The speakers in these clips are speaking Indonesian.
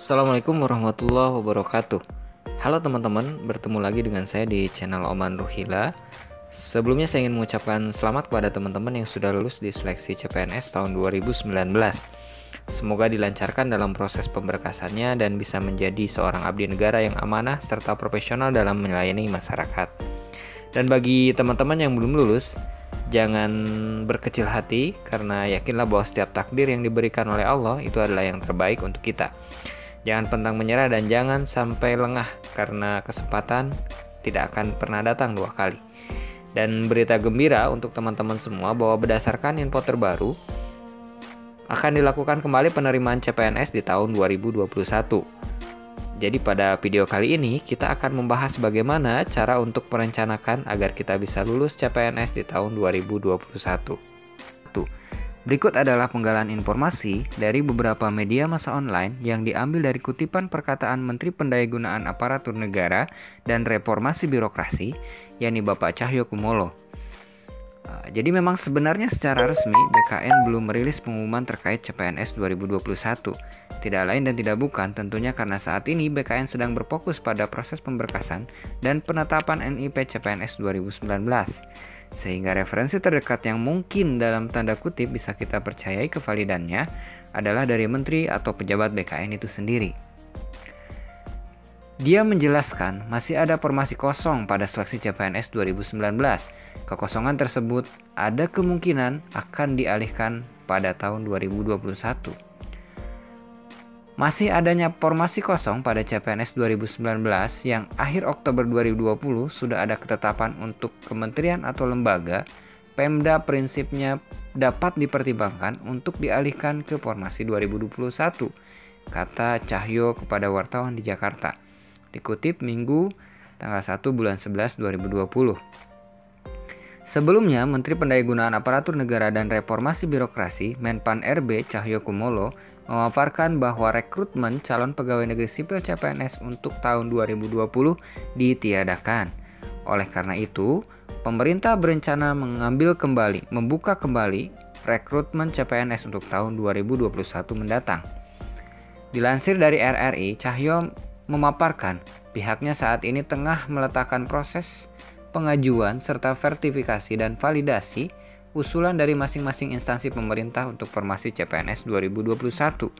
Assalamualaikum warahmatullahi wabarakatuh. Halo teman-teman, bertemu lagi dengan saya di channel Oman Ruhila. Sebelumnya saya ingin mengucapkan selamat kepada teman-teman yang sudah lulus di seleksi CPNS tahun 2019. Semoga dilancarkan dalam proses pemberkasannya dan bisa menjadi seorang abdi negara yang amanah serta profesional dalam melayani masyarakat. Dan bagi teman-teman yang belum lulus, jangan berkecil hati karena yakinlah bahwa setiap takdir yang diberikan oleh Allah itu adalah yang terbaik untuk kita. Jangan pantang menyerah dan jangan sampai lengah karena kesempatan tidak akan pernah datang dua kali. Dan berita gembira untuk teman-teman semua bahwa berdasarkan info terbaru akan dilakukan kembali penerimaan CPNS di tahun 2021. Jadi pada video kali ini kita akan membahas bagaimana cara untuk merencanakan agar kita bisa lulus CPNS di tahun 2021. Berikut adalah penggalan informasi dari beberapa media massa online yang diambil dari kutipan perkataan Menteri Pendayagunaan Aparatur Negara dan Reformasi Birokrasi, yakni Bapak Cahyokumolo. Jadi memang sebenarnya secara resmi BKN belum merilis pengumuman terkait CPNS 2021. Tidak lain dan tidak bukan tentunya karena saat ini BKN sedang berfokus pada proses pemberkasan dan penetapan NIP CPNS 2019. Sehingga referensi terdekat yang mungkin dalam tanda kutip bisa kita percayai kevalidannya adalah dari menteri atau pejabat BKN itu sendiri. Dia menjelaskan masih ada formasi kosong pada seleksi CPNS 2019. Kekosongan tersebut ada kemungkinan akan dialihkan pada tahun 2021. Masih adanya formasi kosong pada CPNS 2019 yang akhir Oktober 2020 sudah ada ketetapan untuk kementerian atau lembaga, Pemda prinsipnya dapat dipertimbangkan untuk dialihkan ke formasi 2021, kata Cahyo kepada wartawan di Jakarta. Dikutip Minggu tanggal 1 bulan 11 2020. Sebelumnya, Menteri Pendayagunaan Aparatur Negara dan Reformasi Birokrasi Menpan RB Cahyokumolo memaparkan bahwa rekrutmen calon pegawai negeri sipil CPNS untuk tahun 2020 ditiadakan. Oleh karena itu, pemerintah berencana membuka kembali rekrutmen CPNS untuk tahun 2021 mendatang. Dilansir dari RRI, Cahyo memaparkan pihaknya saat ini tengah meletakkan proses pengajuan serta verifikasi dan validasi usulan dari masing-masing instansi pemerintah untuk formasi CPNS 2021.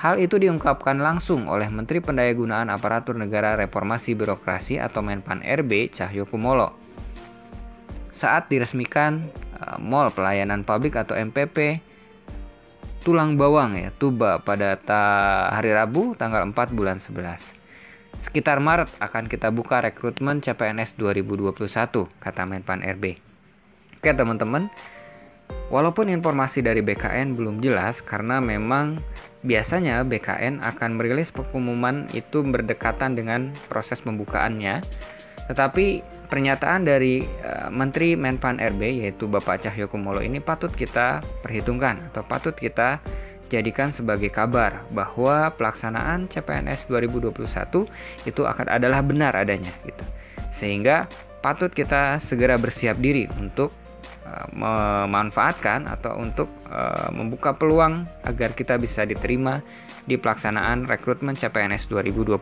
Hal itu diungkapkan langsung oleh Menteri Pendayagunaan Aparatur Negara Reformasi Birokrasi atau Menpan RB Cahyokumolo saat diresmikan Mall Pelayanan Publik atau MPP Tulang Bawang Tuba pada hari Rabu tanggal 4 bulan 11. Sekitar Maret akan kita buka rekrutmen CPNS 2021, kata Menpan RB. Oke teman-teman, walaupun informasi dari BKN belum jelas karena memang biasanya BKN akan merilis pengumuman itu berdekatan dengan proses pembukaannya, tetapi pernyataan dari Menteri Menpan RB yaitu Bapak Cahyokumolo ini patut kita perhitungkan atau patut kita jadikan sebagai kabar bahwa pelaksanaan CPNS 2021 itu adalah benar adanya gitu. Sehingga patut kita segera bersiap diri untuk memanfaatkan atau untuk membuka peluang agar kita bisa diterima di pelaksanaan rekrutmen CPNS 2021.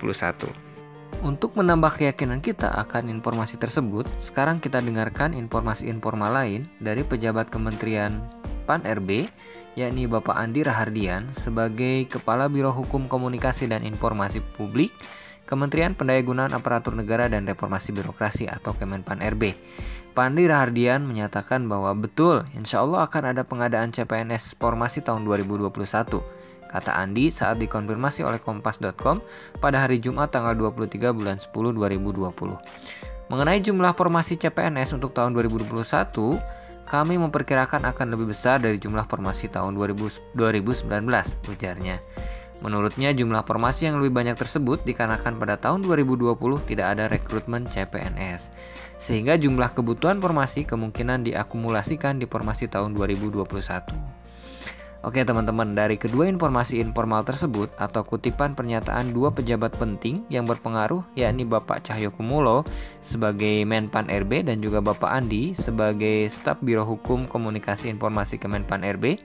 Untuk menambah keyakinan kita akan informasi tersebut, sekarang kita dengarkan informasi informal lain dari pejabat Kementerian Pan RB, yakni Bapak Andi Rahardian sebagai Kepala Biro Hukum Komunikasi dan Informasi Publik Kementerian Pendayagunaan Aparatur Negara dan Reformasi Birokrasi atau Kemenpan RB. Pak Andi Rahardian menyatakan bahwa betul, insya Allah akan ada pengadaan CPNS formasi tahun 2021. Kata Andi saat dikonfirmasi oleh Kompas.com pada hari Jumat tanggal 23 bulan 10 2020. Mengenai jumlah formasi CPNS untuk tahun 2021, kami memperkirakan akan lebih besar dari jumlah formasi tahun 2019, ujarnya. Menurutnya jumlah formasi yang lebih banyak tersebut dikarenakan pada tahun 2020 tidak ada rekrutmen CPNS. Sehingga jumlah kebutuhan formasi kemungkinan diakumulasikan di formasi tahun 2021. Oke teman-teman, dari kedua informasi informal tersebut atau kutipan pernyataan dua pejabat penting yang berpengaruh yakni Bapak Cahyokumolo sebagai Menpan RB dan juga Bapak Andi sebagai Staf Biro Hukum Komunikasi Informasi Kemenpan RB,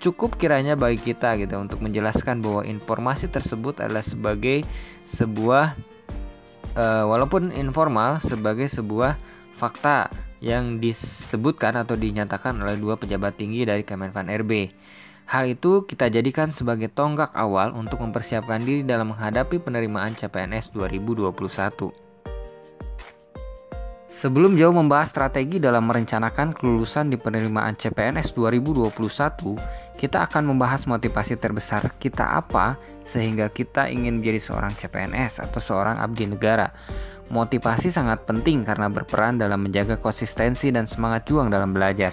cukup kiranya bagi kita gitu untuk menjelaskan bahwa informasi tersebut adalah sebagai sebuah walaupun informal, sebagai sebuah fakta yang disebutkan atau dinyatakan oleh dua pejabat tinggi dari Kemenpan RB. Hal itu kita jadikan sebagai tonggak awal untuk mempersiapkan diri dalam menghadapi penerimaan CPNS 2021. Sebelum jauh membahas strategi dalam merencanakan kelulusan di penerimaan CPNS 2021, kita akan membahas motivasi terbesar kita apa sehingga kita ingin menjadi seorang CPNS atau seorang abdi negara. Motivasi sangat penting karena berperan dalam menjaga konsistensi dan semangat juang dalam belajar.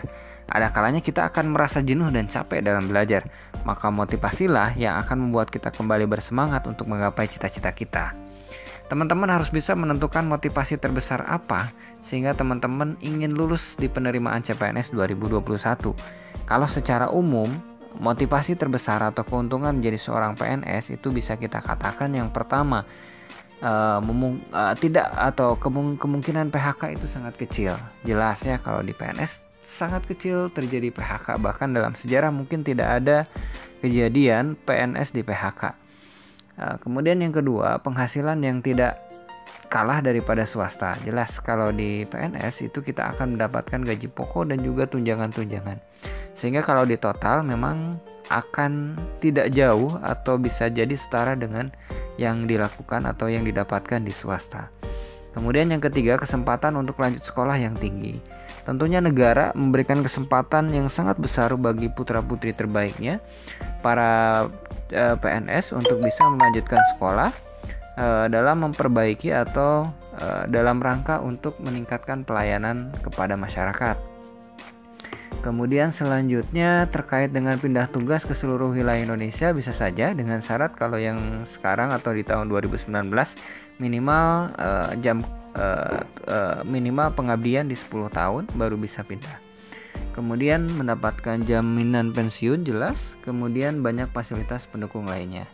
Ada kalanya kita akan merasa jenuh dan capek dalam belajar, maka motivasilah yang akan membuat kita kembali bersemangat untuk menggapai cita-cita kita. Teman-teman harus bisa menentukan motivasi terbesar apa sehingga teman-teman ingin lulus di penerimaan CPNS 2021. Kalau secara umum, motivasi terbesar atau keuntungan menjadi seorang PNS itu bisa kita katakan yang pertama, tidak atau kemungkinan PHK itu sangat kecil. Jelas ya, kalau di PNS sangat kecil terjadi PHK, bahkan dalam sejarah mungkin tidak ada kejadian PNS di PHK. Kemudian yang kedua, penghasilan yang tidak kalah daripada swasta. Jelas kalau di PNS itu kita akan mendapatkan gaji pokok dan juga tunjangan-tunjangan. Sehingga kalau di total memang akan tidak jauh atau bisa jadi setara dengan yang dilakukan atau yang didapatkan di swasta. Kemudian yang ketiga, kesempatan untuk lanjut sekolah yang tinggi. Tentunya negara memberikan kesempatan yang sangat besar bagi putra-putri terbaiknya, para PNS untuk bisa melanjutkan sekolah dalam memperbaiki atau dalam rangka untuk meningkatkan pelayanan kepada masyarakat. Kemudian selanjutnya terkait dengan pindah tugas ke seluruh wilayah Indonesia, bisa saja dengan syarat kalau yang sekarang atau di tahun 2019 minimal minimal pengabdian di 10 tahun baru bisa pindah. Kemudian mendapatkan jaminan pensiun jelas, kemudian banyak fasilitas pendukung lainnya.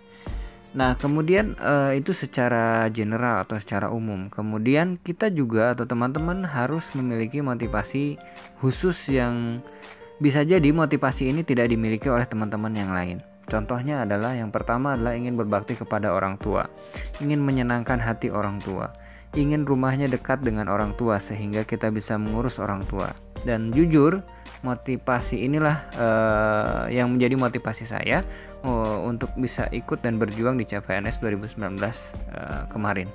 Nah, kemudian itu secara general atau secara umum. Kemudian kita juga atau teman-teman harus memiliki motivasi khusus yang bisa jadi motivasi ini tidak dimiliki oleh teman-teman yang lain. Contohnya adalah yang pertama adalah ingin berbakti kepada orang tua, ingin menyenangkan hati orang tua, ingin rumahnya dekat dengan orang tua sehingga kita bisa mengurus orang tua. Dan jujur, motivasi inilah yang menjadi motivasi saya untuk bisa ikut dan berjuang di CPNS 2019 kemarin.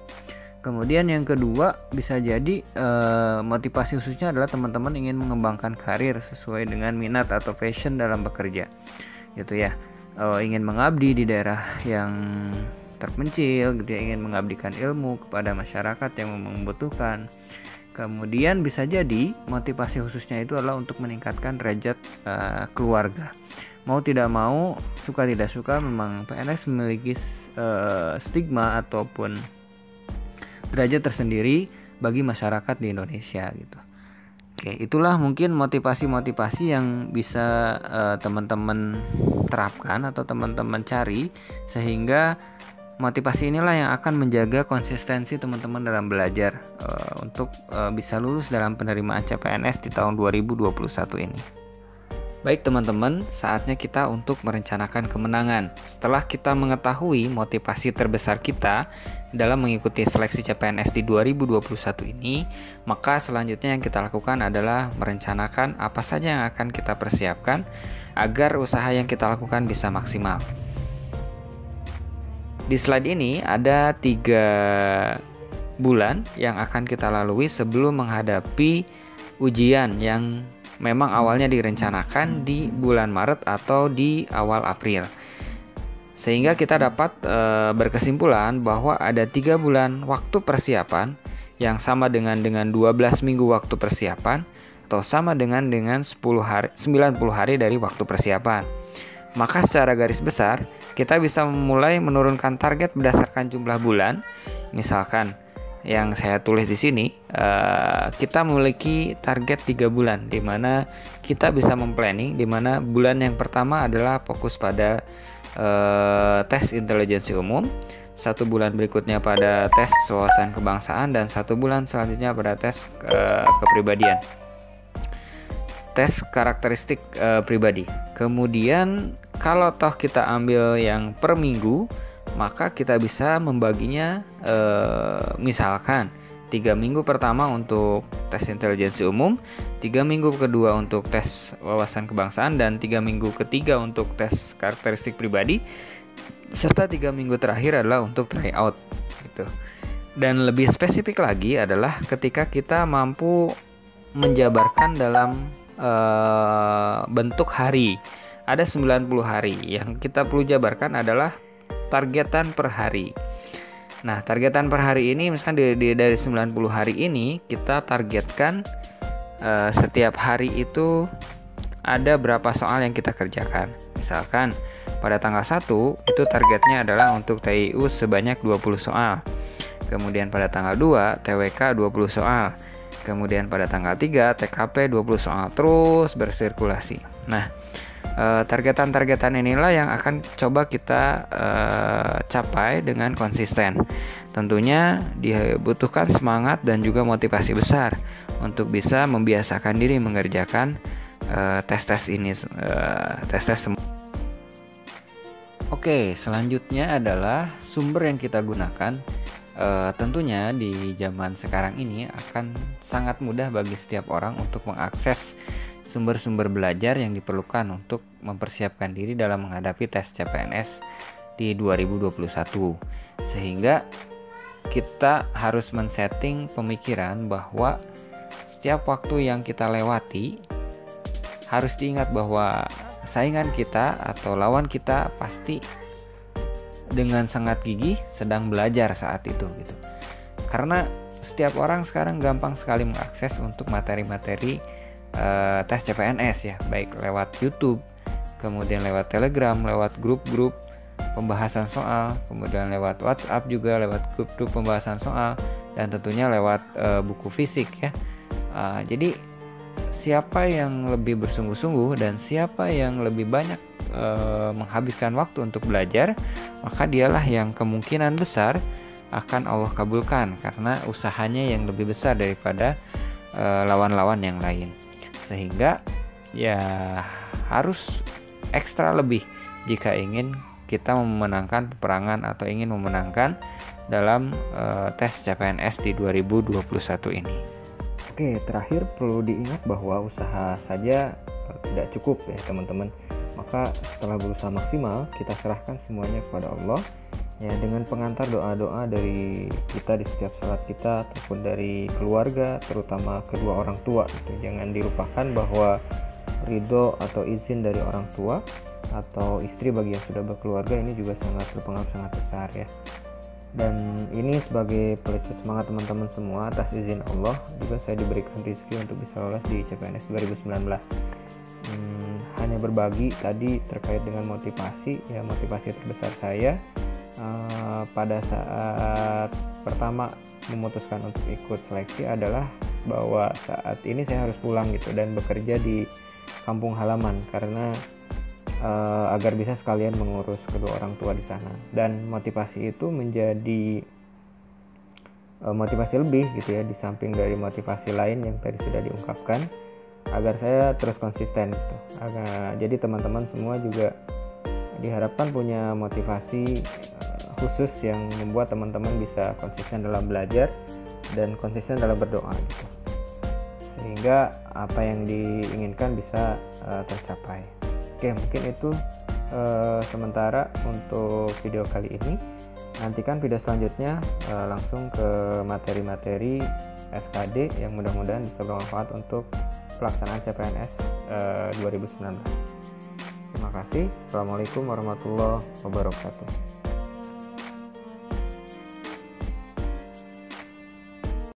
Kemudian yang kedua, bisa jadi motivasi khususnya adalah teman-teman ingin mengembangkan karir sesuai dengan minat atau passion dalam bekerja, gitu ya. Ingin mengabdi di daerah yang terpencil, dia ingin mengabdikan ilmu kepada masyarakat yang membutuhkan. Kemudian bisa jadi motivasi khususnya itu adalah untuk meningkatkan derajat keluarga. Mau tidak mau, suka tidak suka, memang PNS memiliki stigma ataupun derajat tersendiri bagi masyarakat di Indonesia gitu. Oke, itulah mungkin motivasi-motivasi yang bisa teman-teman terapkan atau teman-teman cari, sehingga motivasi inilah yang akan menjaga konsistensi teman-teman dalam belajar untuk bisa lulus dalam penerimaan CPNS di tahun 2021 ini. Baik teman-teman, saatnya kita untuk merencanakan kemenangan. Setelah kita mengetahui motivasi terbesar kita dalam mengikuti seleksi CPNS di 2021 ini, maka selanjutnya yang kita lakukan adalah merencanakan apa saja yang akan kita persiapkan agar usaha yang kita lakukan bisa maksimal. Di slide ini ada 3 bulan yang akan kita lalui sebelum menghadapi ujian yang memang awalnya direncanakan di bulan Maret atau di awal April. Sehingga kita dapat berkesimpulan bahwa ada 3 bulan waktu persiapan yang sama dengan 12 minggu waktu persiapan atau sama dengan 90 hari dari waktu persiapan. Maka secara garis besar kita bisa mulai menurunkan target berdasarkan jumlah bulan. Misalkan yang saya tulis di sini, kita memiliki target 3 bulan di mana kita bisa memplanning, di mana bulan yang pertama adalah fokus pada tes intelijensi umum, 1 bulan berikutnya pada tes wawasan kebangsaan, dan 1 bulan selanjutnya pada tes kepribadian. tes karakteristik pribadi. Kemudian kalau toh kita ambil yang per minggu, maka kita bisa membaginya misalkan 3 minggu pertama untuk tes intelijensi umum, 3 minggu kedua untuk tes wawasan kebangsaan, dan 3 minggu ketiga untuk tes karakteristik pribadi, serta 3 minggu terakhir adalah untuk tryout gitu. Dan lebih spesifik lagi adalah ketika kita mampu menjabarkan dalam bentuk hari. Ada 90 hari. Yang kita perlu jabarkan adalah targetan per hari. Nah, targetan per hari ini misalkan dari 90 hari ini kita targetkan setiap hari itu ada berapa soal yang kita kerjakan. Misalkan pada tanggal 1 itu targetnya adalah untuk TIU sebanyak 20 soal. Kemudian pada tanggal 2 TWK 20 soal. Kemudian pada tanggal 3 TKP 20 soal, terus bersirkulasi. Nah, targetan-targetan inilah yang akan coba kita capai dengan konsisten. Tentunya dibutuhkan semangat dan juga motivasi besar untuk bisa membiasakan diri mengerjakan tes-tes ini, tes-tes semua. Oke, selanjutnya adalah sumber yang kita gunakan. Tentunya di zaman sekarang ini akan sangat mudah bagi setiap orang untuk mengakses sumber-sumber belajar yang diperlukan untuk mempersiapkan diri dalam menghadapi tes CPNS di 2021. Sehingga kita harus men-setting pemikiran bahwa setiap waktu yang kita lewati harus diingat bahwa saingan kita atau lawan kita pasti dengan sangat gigih sedang belajar saat itu gitu. Karena setiap orang sekarang gampang sekali mengakses untuk materi-materi tes CPNS ya, baik lewat YouTube, kemudian lewat Telegram, lewat grup-grup pembahasan soal, kemudian lewat WhatsApp juga, lewat grup-grup pembahasan soal, dan tentunya lewat buku fisik ya. Jadi siapa yang lebih bersungguh-sungguh dan siapa yang lebih banyak menghabiskan waktu untuk belajar, maka dialah yang kemungkinan besar akan Allah kabulkan karena usahanya yang lebih besar daripada lawan-lawan yang lain. Sehingga ya harus ekstra lebih jika ingin kita memenangkan peperangan atau ingin memenangkan dalam tes CPNS di 2021 ini. Oke, terakhir perlu diingat bahwa usaha saja tidak cukup ya teman-teman. Maka setelah berusaha maksimal, kita serahkan semuanya kepada Allah ya, dengan pengantar doa-doa dari kita di setiap salat kita ataupun dari keluarga, terutama kedua orang tua gitu. Jangan dilupakan bahwa ridho atau izin dari orang tua atau istri bagi yang sudah berkeluarga ini juga sangat berpengaruh, sangat besar ya. Dan ini sebagai pelecut semangat teman-teman semua, atas izin Allah juga saya diberikan rezeki untuk bisa lolos di CPNS 2019. Hanya berbagi tadi terkait dengan motivasi ya, motivasi terbesar saya pada saat pertama memutuskan untuk ikut seleksi adalah bahwa saat ini saya harus pulang gitu dan bekerja di kampung halaman karena agar bisa sekalian mengurus kedua orang tua di sana. Dan motivasi itu menjadi motivasi lebih gitu ya, di samping dari motivasi lain yang tadi sudah diungkapkan, agar saya terus konsisten gitu. Jadi teman-teman semua juga diharapkan punya motivasi khusus yang membuat teman-teman bisa konsisten dalam belajar dan konsisten dalam berdoa gitu, sehingga apa yang diinginkan bisa tercapai. Oke, mungkin itu sementara untuk video kali ini. Nantikan video selanjutnya langsung ke materi-materi SKD yang mudah-mudahan bisa bermanfaat untuk pelaksanaan CPNS 2019. Terima kasih. Assalamualaikum warahmatullahi wabarakatuh.